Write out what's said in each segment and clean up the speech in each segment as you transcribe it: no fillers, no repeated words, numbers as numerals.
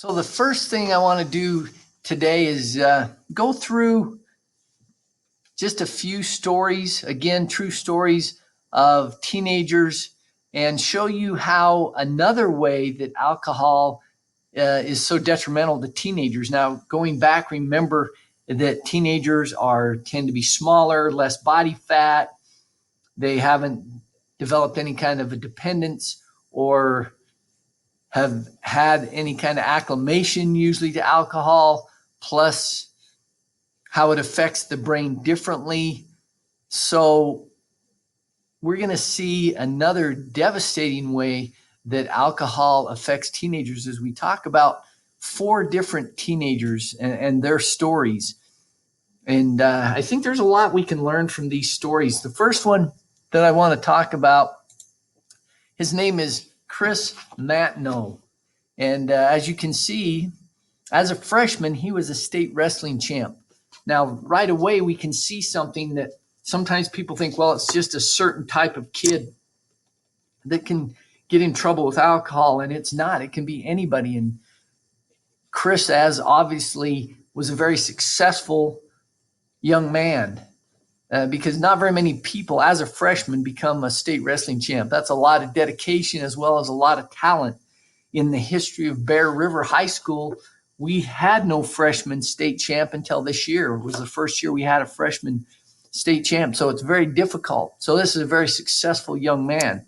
So the first thing I want to do today is go through just a few stories, again, true stories of teenagers, and show you how another way that alcohol is so detrimental to teenagers. Now, going back, remember that teenagers tend to be smaller, less body fat. They haven't developed any kind of a dependence or have had any kind of acclimation usually to alcohol, plus how it affects the brain differently. So we're going to see another devastating way that alcohol affects teenagers as we talk about four different teenagers and their stories. And I think there's a lot we can learn from these stories. The first one that I want to talk about, his name is Chris Matno. And as you can see, as a freshman, he was a state wrestling champ. Now, right away, we can see something that sometimes people think, well, it's just a certain type of kid that can get in trouble with alcohol, and it's not. It can be anybody. And Chris, as obviously, was a very successful young man because not very many people, as a freshman, become a state wrestling champ. That's a lot of dedication as well as a lot of talent. In the history of Bear River High School, we had no freshman state champ until this year. It was the first year we had a freshman state champ. So it's very difficult. So this is a very successful young man.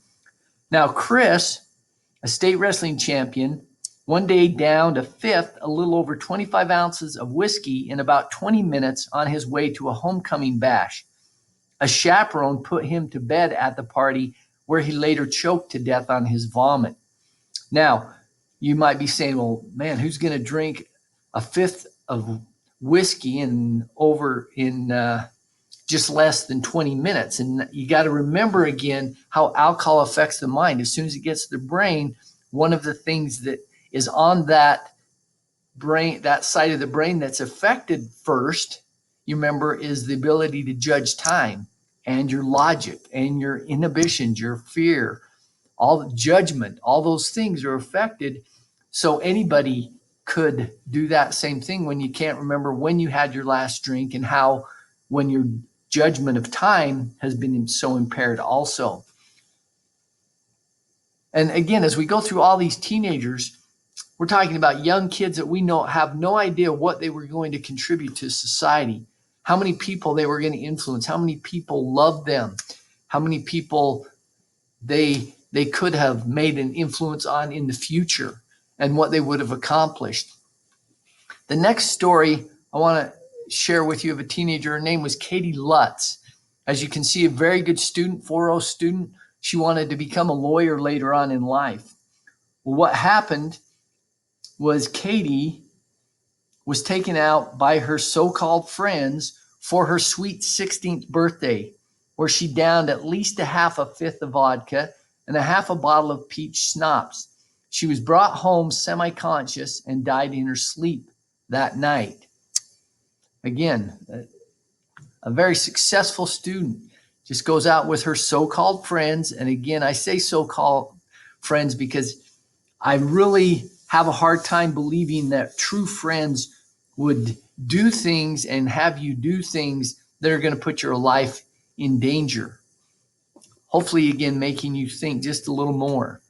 Now, Chris, a state wrestling champion, one day downed a fifth, a little over 25 ounces of whiskey in about 20 minutes on his way to a homecoming bash. A chaperone put him to bed at the party where he later choked to death on his vomit. Now, you might be saying, well, man, who's going to drink a fifth of whiskey in just less than 20 minutes? And you got to remember again how alcohol affects the mind. As soon as it gets to the brain, one of the things that is on that side of the brain that's affected first, you remember, is the ability to judge time and your logic and your inhibitions, your fear, all the judgment, all those things are affected. So anybody could do that same thing when you can't remember when you had your last drink, and how when your judgment of time has been so impaired also. And again, as we go through all these teenagers, we're talking about young kids that we know have no idea what they were going to contribute to society, how many people they were going to influence, how many people loved them, how many people they could have made an influence on in the future, and what they would have accomplished. The next story I want to share with you of a teenager, her name was Katie Lutz. As you can see, a very good student, 4.0 student. She wanted to become a lawyer later on in life. Well, what happened was Katie was taken out by her so-called friends for her sweet 16th birthday, where she downed at least a half a fifth of vodka and a half a bottle of peach schnapps. She was brought home semi-conscious and died in her sleep that night. Again, a very successful student just goes out with her so-called friends. And again, I say so-called friends because I really have a hard time believing that true friends would do things and have you do things that are going to put your life in danger. Hopefully, again, making you think just a little more.